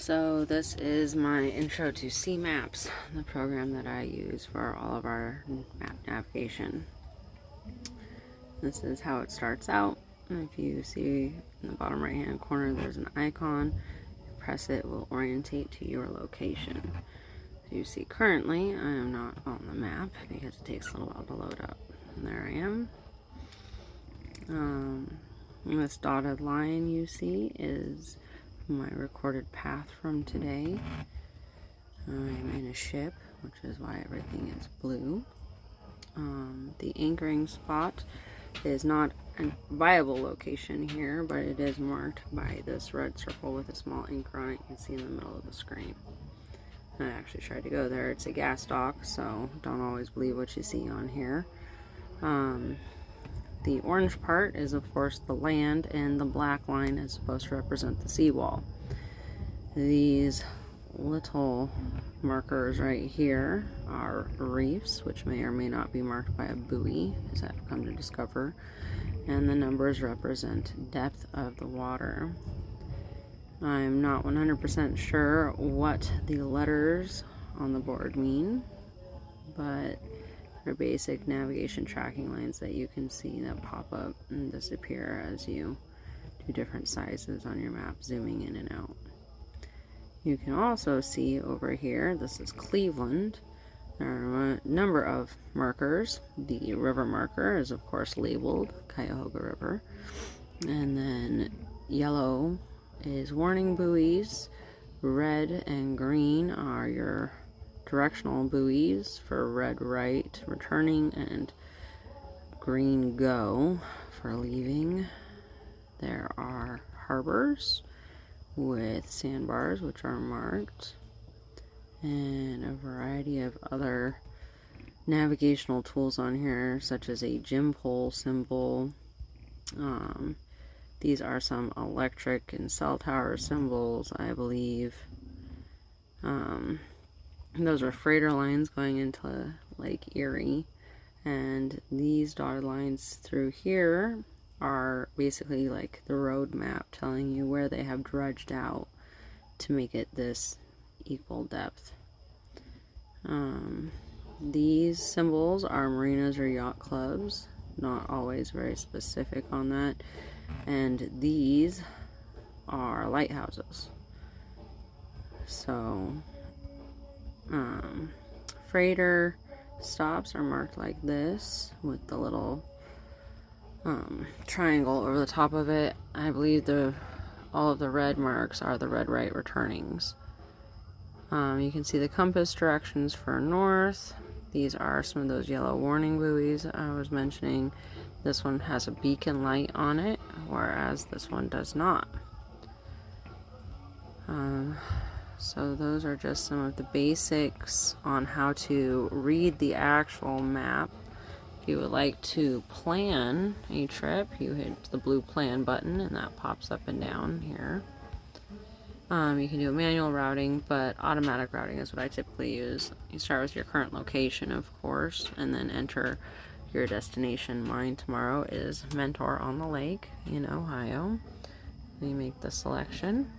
So this is my intro to cmaps, the program that I use for all of our map navigation. This is how it starts out. If you see in the bottom right hand corner there's an icon, press it, will orientate to your location. As you see currently I am not on the map because it takes a little while to load up. And there I am. This dotted line you see is my recorded path from today. I'm in a ship, which is why everything is blue. The anchoring spot is not a viable location here, but it is marked by this red circle with a small anchor on it. You can see in the middle of the screen. I actually tried to go there. It's a gas dock, so don't always believe what you see on here. The orange part is of course the land, and the black line is supposed to represent the seawall. These little markers right here are reefs, which may or may not be marked by a buoy, as I've come to discover, and the numbers represent depth of the water. I'm not 100% sure what the letters on the board mean, but they're basic navigation tracking lines that you can see that pop up and disappear as you do different sizes on your map, zooming in and out. You can also see over here, this is Cleveland. There are a number of markers. The river marker is of course labeled Cuyahoga River. And then yellow is warning buoys. Red and green are your directional buoys for red right returning and green go for leaving. There are harbors with sandbars which are marked, and a variety of other navigational tools on here, such as a gym pole symbol. These are some electric and cell tower symbols, I believe. Those are freighter lines going into Lake Erie, and these dotted lines through here are basically like the road map telling you where they have dredged out to make it this equal depth. These symbols are marinas or yacht clubs, not always very specific on that, and these are lighthouses. So freighter stops are marked like this with the little triangle over the top of it. I believe all of the red marks are the red right returnings. You can see the compass directions for north. These are some of those yellow warning buoys I was mentioning. This one has a beacon light on it, whereas this one does not. So those are just some of the basics on how to read the actual map. If you would like to plan a trip, you hit the blue plan button and that pops up and down here. You can do manual routing, but automatic routing is what I typically use. You start with your current location, of course, and then enter your destination. Mine tomorrow is Mentor on the Lake in Ohio. You make the selection.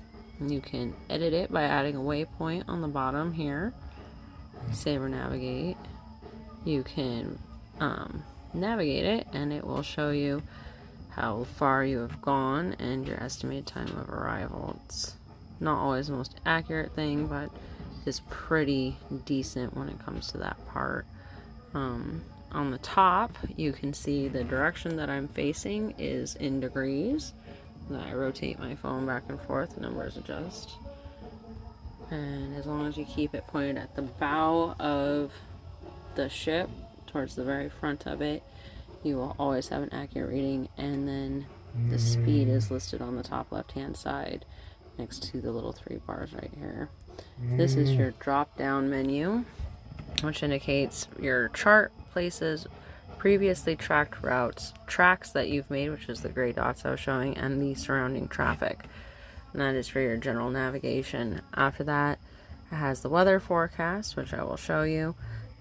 You can edit it by adding a waypoint on the bottom here. Save or navigate. You can navigate it and it will show you how far you have gone and your estimated time of arrival. It's not always the most accurate thing, but it's pretty decent when it comes to that part. On the top you can see the direction that I'm facing is in degrees. I rotate my phone back and forth, numbers adjust. And as long as you keep it pointed at the bow of the ship, towards the very front of it, you will always have an accurate reading. And then the speed is listed on the top left hand side next to the little 3 bars right here. This is your drop down menu, which indicates your chart places previously tracked routes, tracks that you've made, which is the gray dots I was showing, and the surrounding traffic. And that is for your general navigation. After that, it has the weather forecast, which I will show you,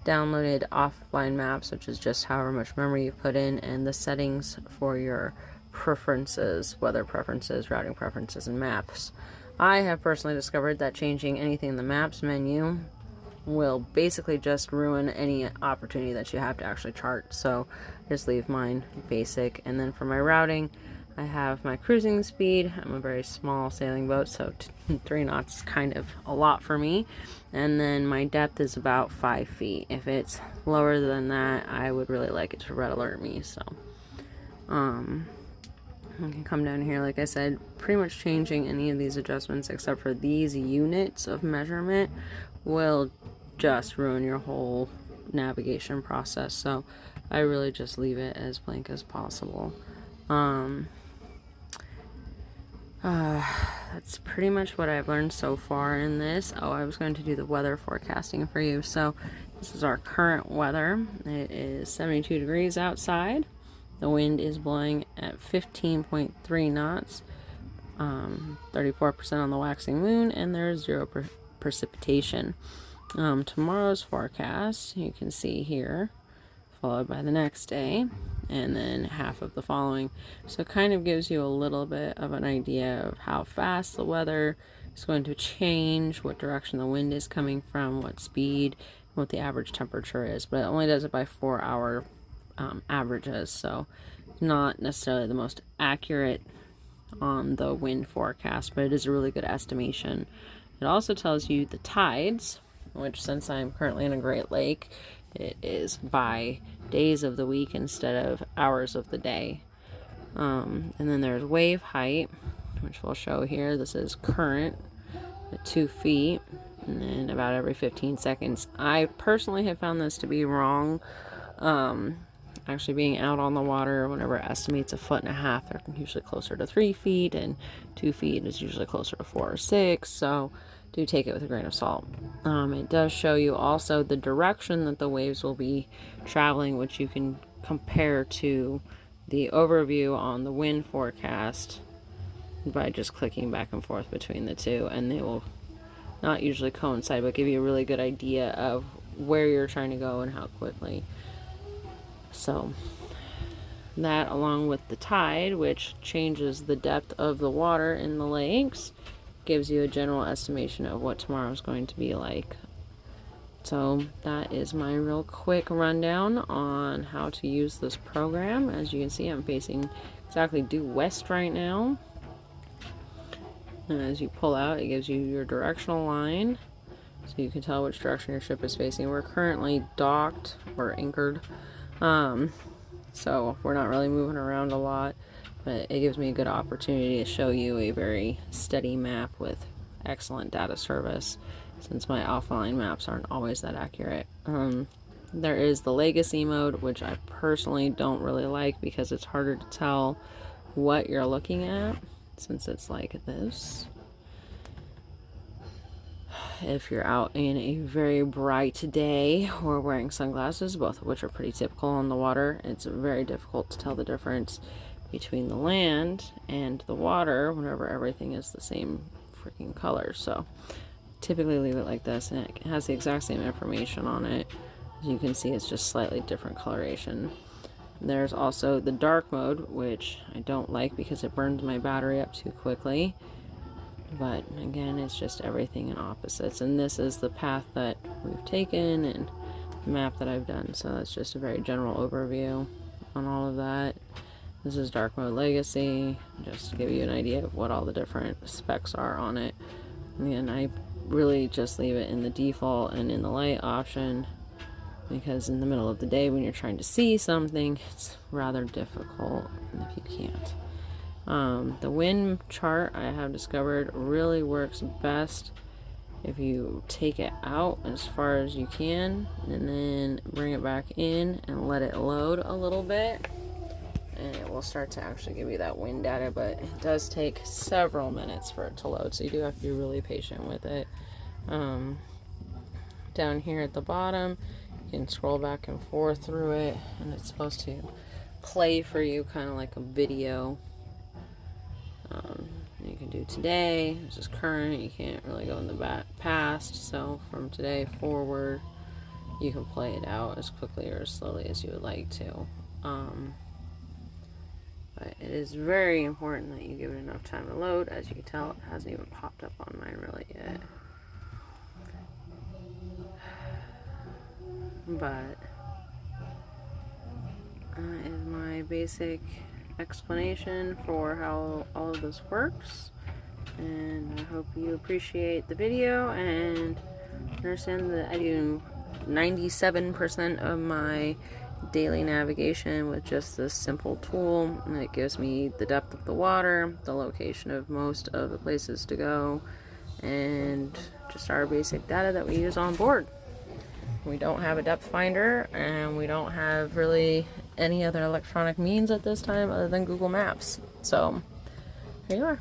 downloaded offline maps, which is just however much memory you put in, and the settings for your preferences, weather preferences, routing preferences, and maps. I have personally discovered that changing anything in the maps menu will basically just ruin any opportunity that you have to actually chart. So just leave mine basic. And then for my routing, I have my cruising speed. I'm a very small sailing boat, so 3 knots is kind of a lot for me. And then my depth is about 5 feet. If it's lower than that, I would really like it to red alert me. So I can come down here, like I said, pretty much changing any of these adjustments except for these units of measurement will just ruin your whole navigation process. So I really just leave it as blank as possible. That's pretty much what I've learned so far in this. Oh, I was going to do the weather forecasting for you. So this is our current weather. It is 72 degrees outside. The wind is blowing at 15.3 knots, 34% on the waxing moon, and there's 0 precipitation. Tomorrow's forecast, you can see here, followed by the next day, and then half of the following. So it kind of gives you a little bit of an idea of how fast the weather is going to change, what direction the wind is coming from, what speed, what the average temperature is. But it only does it by 4-hour averages, so not necessarily the most accurate on the wind forecast, but it is a really good estimation. It also tells you the tides, which since I'm currently in a Great Lake, it is by days of the week instead of hours of the day. And then there's wave height, which we'll show here. This is current at 2 feet, and then about every 15 seconds. I personally have found this to be wrong. Actually being out on the water, whenever it estimates 1.5 feet, they're usually closer to 3 feet, and 2 feet is usually closer to 4 or 6, so do take it with a grain of salt. It does show you also the direction that the waves will be traveling, which you can compare to the overview on the wind forecast by just clicking back and forth between the two, and they will not usually coincide, but give you a really good idea of where you're trying to go and how quickly. So that, along with the tide, which changes the depth of the water in the lakes, gives you a general estimation of what tomorrow is going to be like. So that is my real quick rundown on how to use this program. As you can see, I'm facing exactly due west right now. And as you pull out, it gives you your directional line, so you can tell which direction your ship is facing. We're currently docked or anchored, so we're not really moving around a lot, but it gives me a good opportunity to show you a very steady map with excellent data service, since my offline maps aren't always that accurate. There is the legacy mode, which I personally don't really like because it's harder to tell what you're looking at, since it's like this. If you're out in a very bright day or wearing sunglasses, both of which are pretty typical on the water, it's very difficult to tell the difference between the land and the water whenever everything is the same freaking color. So typically leave it like this, and it has the exact same information on it. As you can see, it's just slightly different coloration. There's also the dark mode, which I don't like because it burns my battery up too quickly. But again, it's just everything in opposites, and this is the path that we've taken and the map that I've done. So that's just a very general overview on all of that. This is dark mode legacy, just to give you an idea of what all the different specs are on it. And I really just leave it in the default and in the light option, because in the middle of the day when you're trying to see something, it's rather difficult if you can't. The wind chart, I have discovered, really works best if you take it out as far as you can and then bring it back in and let it load a little bit, and it will start to actually give you that wind data, but it does take several minutes for it to load, so you do have to be really patient with it. Down here at the bottom, you can scroll back and forth through it, and it's supposed to play for you kind of like a video. You can do today, this is current, you can't really go in the past, so from today forward you can play it out as quickly or as slowly as you would like to. But it is very important that you give it enough time to load. As you can tell, it hasn't even popped up on mine really yet. But that is my basic explanation for how all of this works. And I hope you appreciate the video and understand that I do 97% of my daily navigation with just this simple tool, and it gives me the depth of the water, the location of most of the places to go, and just our basic data that we use on board. We don't have a depth finder, and we don't have really any other electronic means at this time other than Google Maps. So here you are.